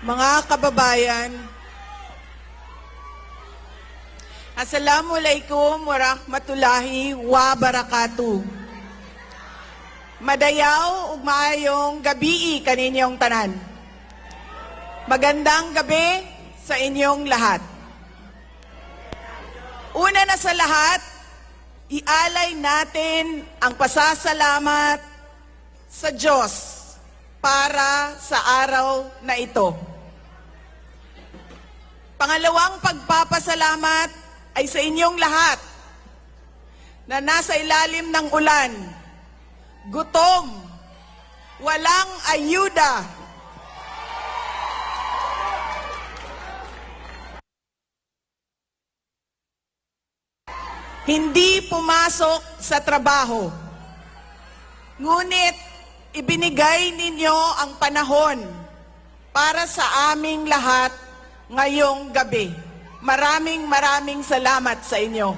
Mga kababayan, Assalamualaikum warahmatullahi wabarakatuh. Madayaw ug maayong gabi kaninyong tanan. Magandang gabi sa inyong lahat. Una na sa lahat, ialay natin ang pasasalamat sa Diyos para sa araw na ito. Pangalawang pagpapasalamat ay sa inyong lahat na nasa ilalim ng ulan, gutom, walang ayuda, hindi pumasok sa trabaho. Ngunit ibinigay ninyo ang panahon para sa aming lahat ngayong gabi. Maraming salamat sa inyo.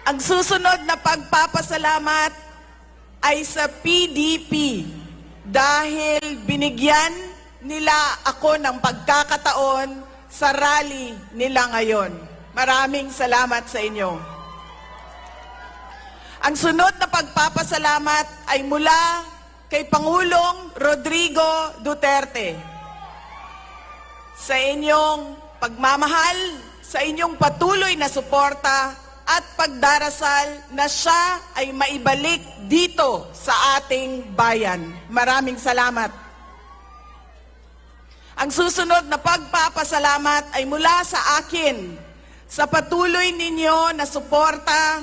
Ang susunod na pagpapasalamat ay sa PDP dahil binigyan nila ako ng pagkakataon sa rally nila ngayon. Maraming salamat sa inyo. Ang sunod na pagpapasalamat ay mula kay Pangulong Rodrigo Duterte. Sa inyong pagmamahal, sa inyong patuloy na suporta at pagdarasal na siya ay maibalik dito sa ating bayan. Maraming salamat. Ang susunod na pagpapasalamat ay mula sa akin, sa patuloy ninyo na suporta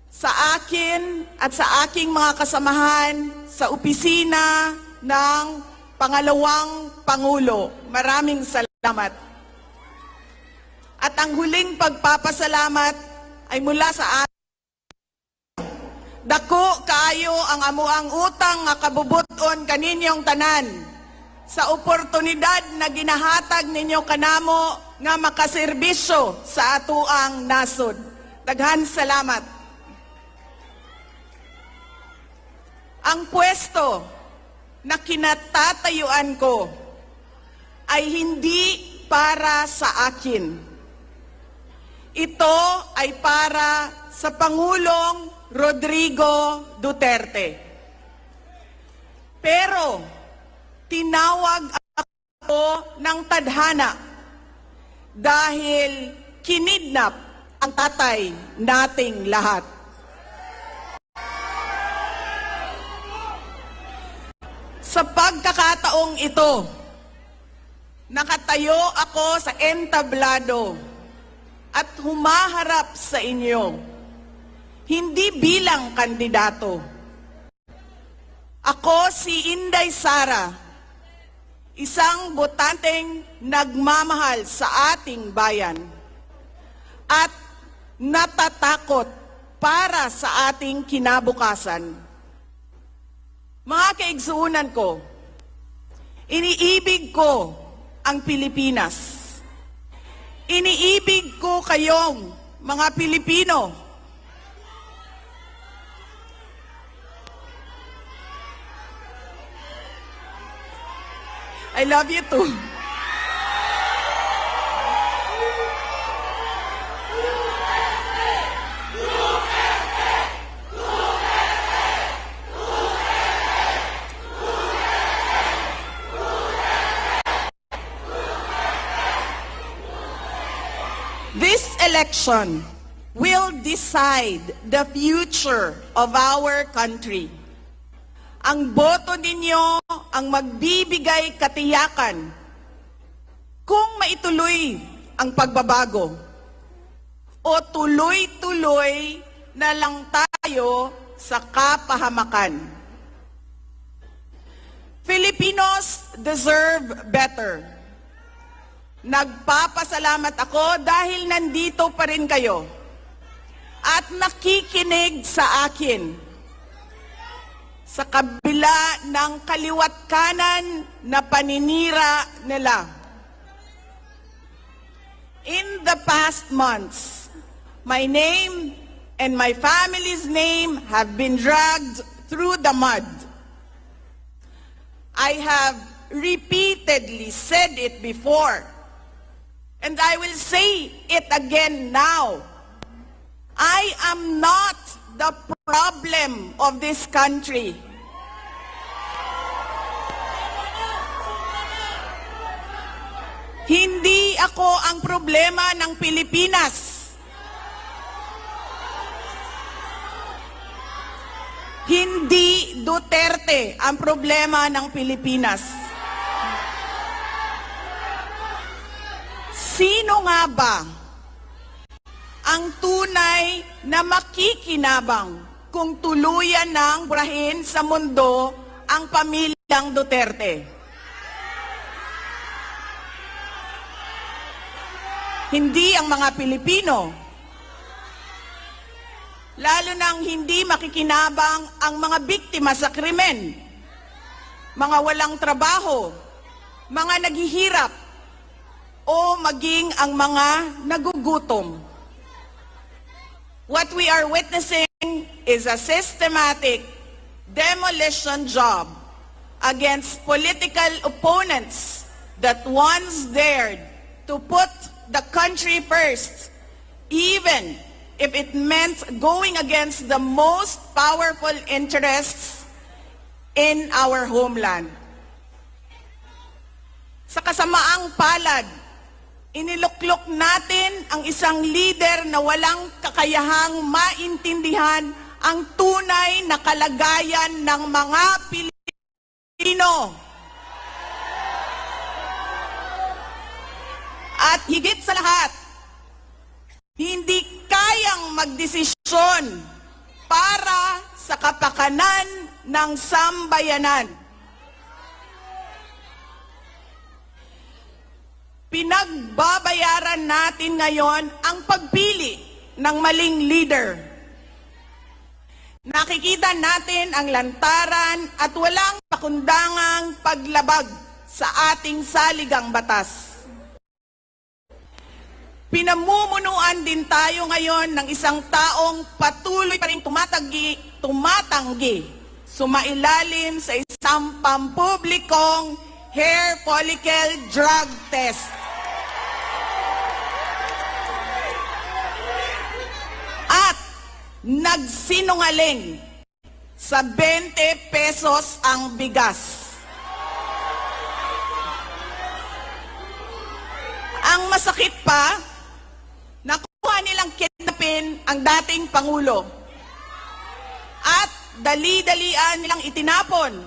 sa akin at sa aking mga kasamahan sa opisina ng Pangalawang Pangulo. Maraming salamat. At ang huling pagpapasalamat ay mula sa akin. Dako kaayo ang amuang utang nga kabubuton kaninyong tanan sa oportunidad na ginahatag ninyo kanamo nga makaserbisyo sa atuang nasod. Daghan salamat. Ang pwesto na kinatatayuan ko ay hindi para sa akin. Ito ay para sa Pangulong Rodrigo Duterte. Pero tinawag ako ng tadhana dahil kinidnap ang tatay nating lahat. Sa pagkakataong ito, nakatayo ako sa entablado at humaharap sa inyo, hindi bilang kandidato. Ako si Inday Sara, isang botanteng nagmamahal sa ating bayan at natatakot para sa ating kinabukasan. Mga kaigsuunan ko, iniibig ko ang Pilipinas. Iniibig ko kayong mga Pilipino. I love you too. This election will decide the future of our country. Ang boto ninyo ang magbibigay katiyakan kung maituloy ang pagbabago o tuloy-tuloy na lang tayo sa kapahamakan. Filipinos deserve better. Nagpapasalamat ako dahil nandito pa rin kayo at nakikinig sa akin sa kabila ng kaliwat kanan na paninira nila. In the past months, my name and my family's name have been dragged through the mud. I have repeatedly said it before, and I will say it again now. I am not the problem of this country. Hindi ako ang problema ng Pilipinas. Hindi Duterte ang problema ng Pilipinas. Sino nga ba ang tunay na makikinabang kung tuluyan ng burahin sa mundo ang pamilyang Duterte? Hindi ang mga Pilipino. Lalo nang hindi makikinabang ang mga biktima sa krimen, mga walang trabaho, mga naghihirap, o maging ang mga nagugutom. What we are witnessing is a systematic demolition job against political opponents that once dared to put the country first, even if it meant going against the most powerful interests in our homeland. Sa kasamaang palad, iniluklok natin ang isang leader na walang kakayahang maintindihan ang tunay na kalagayan ng mga Pilipino. At higit sa lahat, hindi kayang magdesisyon para sa kapakanan ng sambayanan. Pinagbabayaran natin ngayon ang pagpili ng maling leader. Nakikita natin ang lantaran at walang pakundangang paglabag sa ating saligang batas. Pinamumunuan din tayo ngayon ng isang taong patuloy pa rin tumatanggi, sumailalim sa isang pampublikong hair follicle drug test. At nagsinungaling sa 20 pesos ang bigas. Ang masakit pa, nakuha nilang kidnapin ang dating Pangulo at dali-dalian nilang itinapon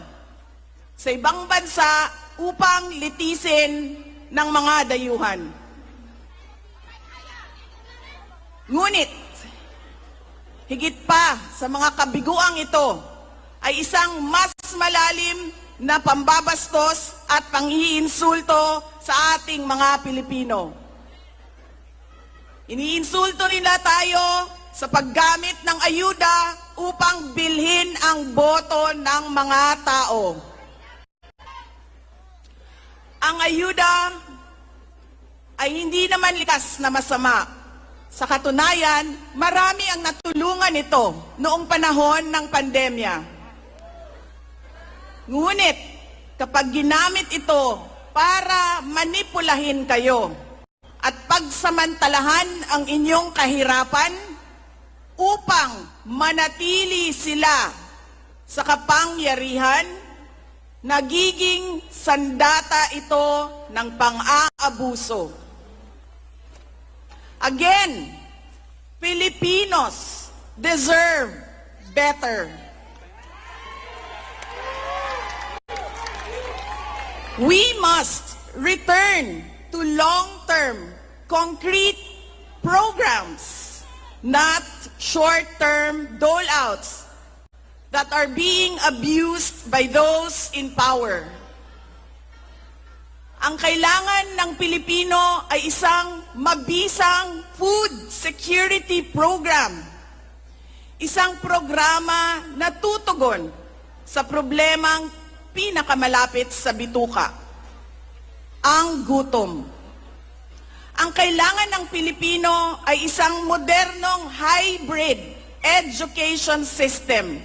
sa ibang bansa upang litisin ng mga dayuhan. Ngunit, higit pa sa mga kabiguang ito ay isang mas malalim na pambabastos at panghiinsulto sa ating mga Pilipino. Iniinsulto nila tayo sa paggamit ng ayuda upang bilhin ang boto ng mga tao. Ang ayuda ay hindi naman likas na masama. Sa katunayan, marami ang natulungan ito noong panahon ng pandemya. Ngunit, kapag ginamit ito para manipulahin kayo at pagsamantalahan ang inyong kahirapan upang manatili sila sa kapangyarihan, nagiging sandata ito ng pang-aabuso. Again, Filipinos deserve better. We must return to long-term, concrete programs, not short-term dole-outs that are being abused by those in power. Ang kailangan ng Pilipino ay isang mabisang food security program. Isang programa na tutugon sa problemang pinakamalapit sa bituka, ang gutom. Ang kailangan ng Pilipino ay isang modernong hybrid education system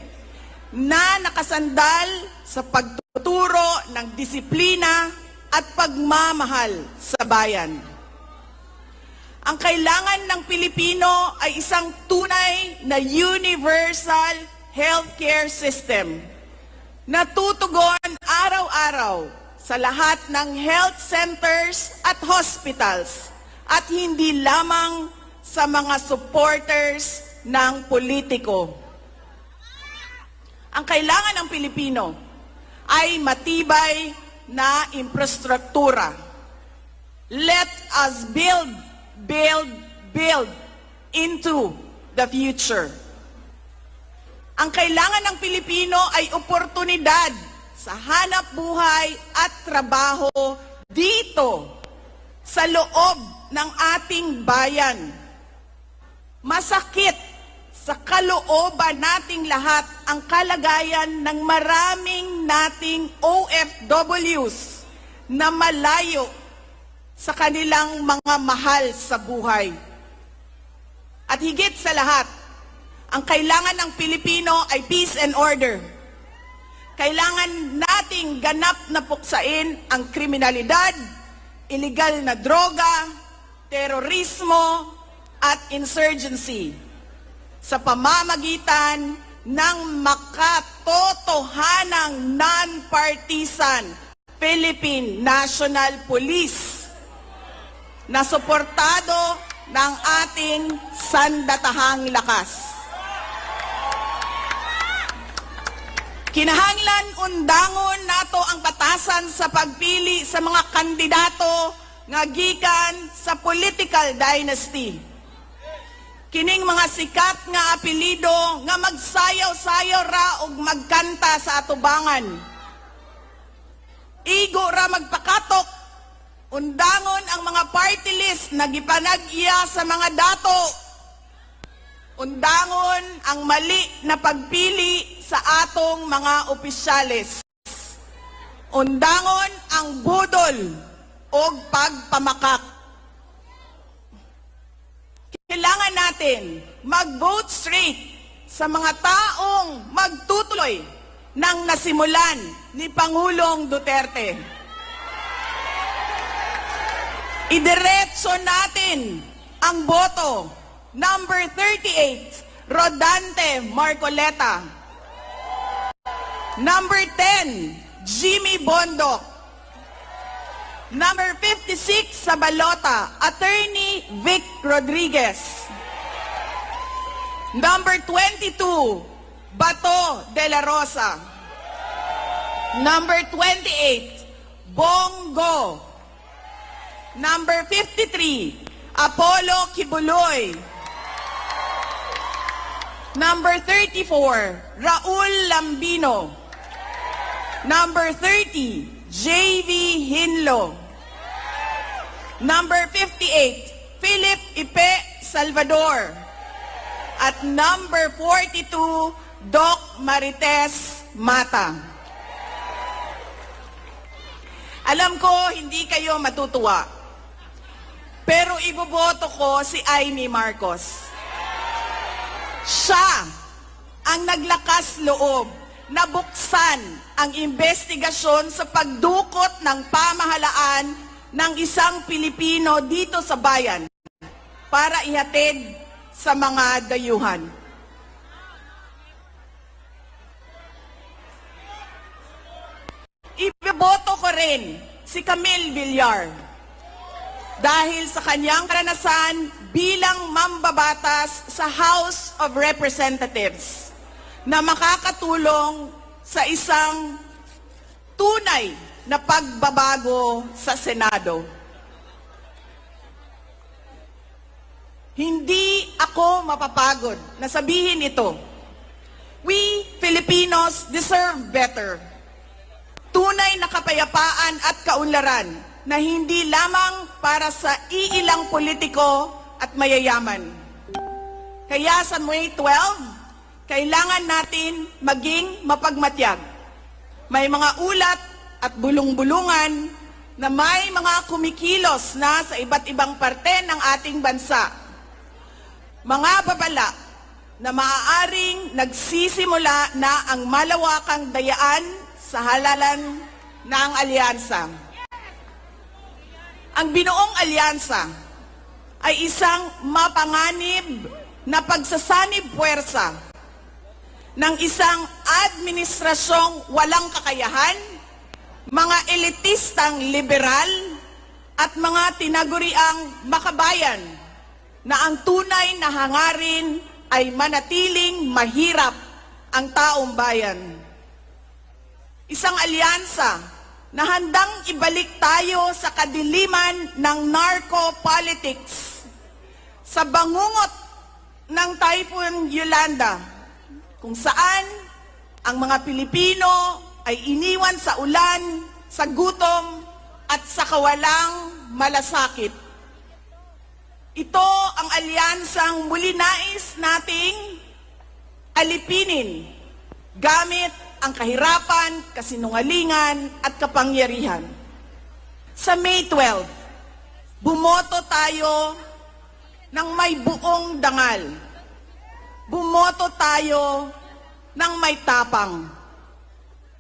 na nakasandal sa pagtutulungan magturo ng disiplina at pagmamahal sa bayan. Ang kailangan ng Pilipino ay isang tunay na universal healthcare system na tutugon araw-araw sa lahat ng health centers at hospitals at hindi lamang sa mga supporters ng politiko. Ang kailangan ng Pilipino ay matibay na infrastruktura. Let us build into the future. Ang kailangan ng Pilipino ay oportunidad sa hanap buhay at trabaho dito sa loob ng ating bayan. Masakit sa kalooban nating lahat ang kalagayan ng maraming nating OFWs na malayo sa kanilang mga mahal sa buhay. At higit sa lahat, ang kailangan ng Pilipino ay peace and order. Kailangan nating ganap na puksain ang kriminalidad, illegal na droga, terorismo, at insurgency sa pamamagitan ng makatotohanang non-partisan Philippine National Police na suportado ng ating sandatahang lakas. Kinahanglan undangon nato ang batasan sa pagpili sa mga kandidato nga gikan sa political dynasty. Kining mga sikat nga apelido nga magsayaw-sayaw ra og magkanta sa atubangan. Igo ra magpakatok, undangon ang mga party list na gipanag-iya sa mga dato. Undangon ang mali na pagpili sa atong mga opisyales. Undangon ang budol o pagpamakak. Kailangan natin mag-vote straight sa mga taong magtutuloy ng nasimulan ni Pangulong Duterte. Idiretso natin ang boto. Number 38, Rodante Marcoleta. Number 10, Jimmy Bondoc. Number 56 sa balota, Attorney Vic Rodriguez. Number 22, Bato de la Rosa. Number 28, Bongo. Number 53, Apollo Kibuloy. Number 34, Raul Lambino. Number 30, J.V. Hinlo. Number 58, Philip Ipe Salvador. At number 42, Doc Marites Mata. Alam ko, hindi kayo matutuwa. Pero iboboto ko si Amy Marcos. Siya ang naglakas loob na buksan ang investigasyon sa pagdukot ng pamahalaan ng isang Pilipino dito sa bayan para ihatid sa mga dayuhan. Iboboto ko rin si Camille Villar dahil sa kanyang karanasan bilang mambabatas sa House of Representatives na makakatulong sa isang tunay na pagbabago sa Senado. Hindi ako mapapagod na sabihin ito. We Filipinos deserve better. Tunay na kapayapaan at kaunlaran na hindi lamang para sa iilang politiko at mayayaman. Kaya sa May 12, kailangan natin maging mapagmatyag. May mga ulat at bulong-bulungan na may mga kumikilos na sa iba't ibang parte ng ating bansa. Mga babala na maaaring nagsisimula na ang malawakang dayaan sa halalan ng alyansa. Ang binuong alyansa ay isang mapanganib na pagsasanib puwersa ng isang administrasyong walang kakayahan, mga elitistang liberal, at mga tinaguriang makabayan na ang tunay na hangarin ay manatiling mahirap ang taong bayan. Isang alyansa na handang ibalik tayo sa kadiliman ng narco-politics, sa bangungot ng Typhoon Yolanda, kung saan ang mga Pilipino ay iniwan sa ulan, sa gutom, at sa kawalang malasakit. Ito ang alyansang muli nais nating alipinin gamit ang kahirapan, kasinungalingan at kapangyarihan. Sa May 12, bumoto tayo ng may buong dangal. Bumoto tayo ng may tapang.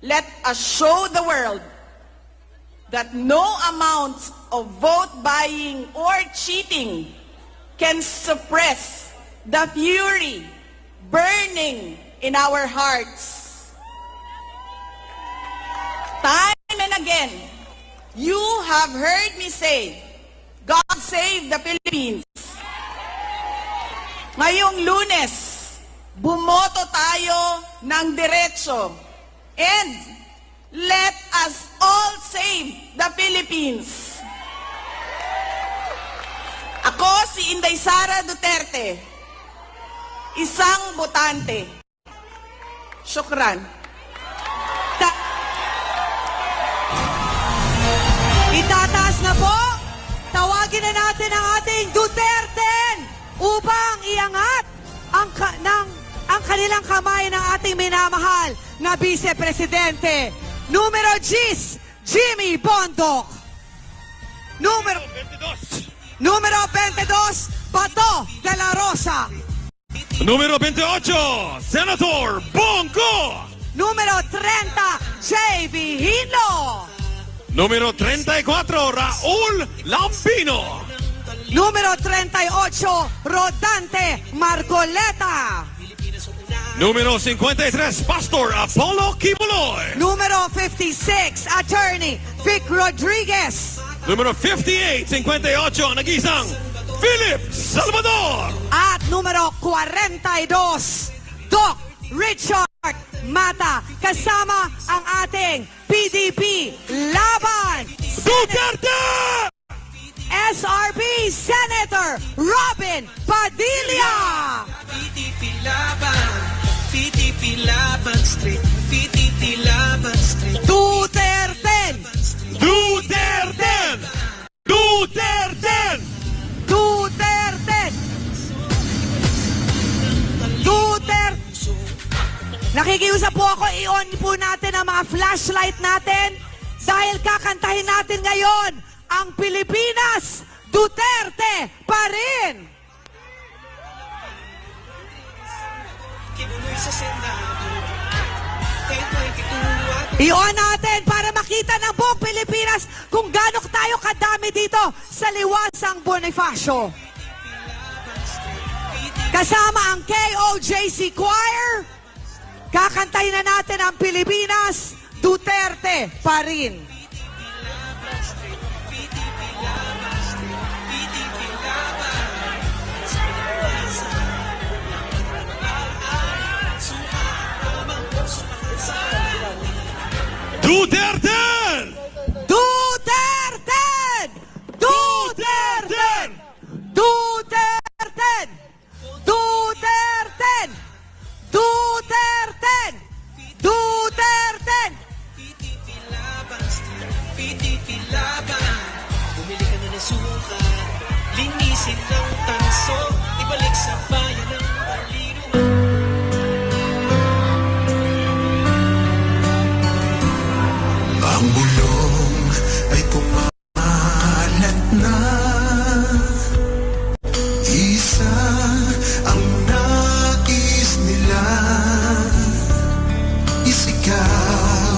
Let us show the world that no amount of vote buying or cheating can suppress the fury burning in our hearts. Time and again, you have heard me say, God save the Philippines. Ngayong Lunes, bumoto tayo ng diretso, and let us all save the Philippines. Ako si Inday Sara Duterte, isang botante. Syukran. Itataas na po. Tawagin na natin ang ating Duterte upang iangat ang kanilang kamay ng ating minamahal na Vice Presidente. Numero 10, Jimmy Bondoc. Numero 22, Bato de la Rosa. Número 28, Senator Bongo. Numero 30, J.B. Hino. Número 34, Raúl Lambino. Número 38, Rodante Margoleta. Número 53, Pastor Apollo Kibuloy. Número 56, Attorney Vic Rodriguez. Número 58, 58, nag-isang Philip Salvador. At numero 42, Doc Richard Mata. Kasama ang ating PDP Laban Duterte! SRB Senator Robin Padilla. PDP Laban Street, PDP Laban Street. Duterte. Duterte! Duterte! Duterte. Duterte. Nakikiusap po ako, i-on po natin ang mga flashlight natin dahil kakantahin natin ngayon ang Pilipinas, Duterte pa rin. Kibuloy sa Senado. Ito'y kituwa. I-on natin para makita ng buong Pilipinas kung gaano tayo kadami dito sa Liwasang Bonifacio. Kasama ang KOJC Choir, kakantahin na natin ang Pilipinas, Duterte pa rin. Duterte! Duterte! Duterte! Duterte! Duterte! Duterte! Duterte! PDP Laban Street, PDP Laban. Bumili ka na ng suka, linisin ng tanso, ibalik sa bayan ng Baliro. Ang bulong ay kumalat na. Isa ang nais nila. Isigaw